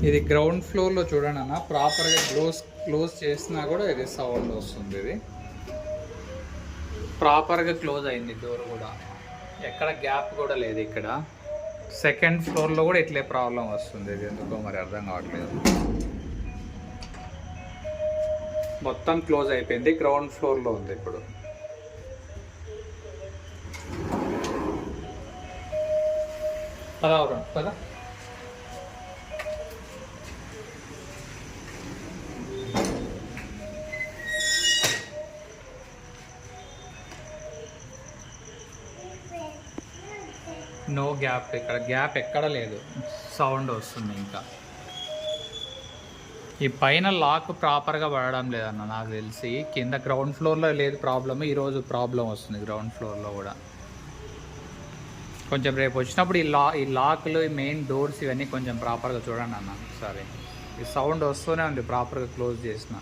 ఇది గ్రౌండ్ ఫ్లోర్లో చూడండి అన్న, ప్రాపర్గా క్లోజ్ చేసినా కూడా ఇది సౌండ్ వస్తుంది. ఇది ప్రాపర్గా క్లోజ్ అయింది డోర్ కూడా, ఎక్కడ గ్యాప్ కూడా లేదు. ఇక్కడ సెకండ్ ఫ్లోర్లో కూడా ఇట్లే ప్రాబ్లం వస్తుంది. ఇది ఎందుకో మరి అర్థం కావట్లేదు. మొత్తం క్లోజ్ అయిపోయింది. గ్రౌండ్ ఫ్లోర్లో ఉంది ఇప్పుడు. పదా నో గ్యాప్, ఇక్కడ గ్యాప్ ఎక్కడ లేదు, సౌండ్ వస్తుంది. ఇంకా ఈ పైన లాక్ ప్రాపర్గా పడడం లేదన్న నాకు తెలిసి. కింద గ్రౌండ్ ఫ్లోర్లో లేదు ప్రాబ్లమ్, ఈరోజు ప్రాబ్లం వస్తుంది గ్రౌండ్ ఫ్లోర్లో కూడా. కొంచెం రేపు వచ్చినప్పుడు ఈ లాక్లు, ఈ మెయిన్ డోర్స్ ఇవన్నీ కొంచెం ప్రాపర్గా చూడండి అన్న ఒకసారి. ఈ సౌండ్ వస్తూనే ఉంది ప్రాపర్గా క్లోజ్ చేసిన.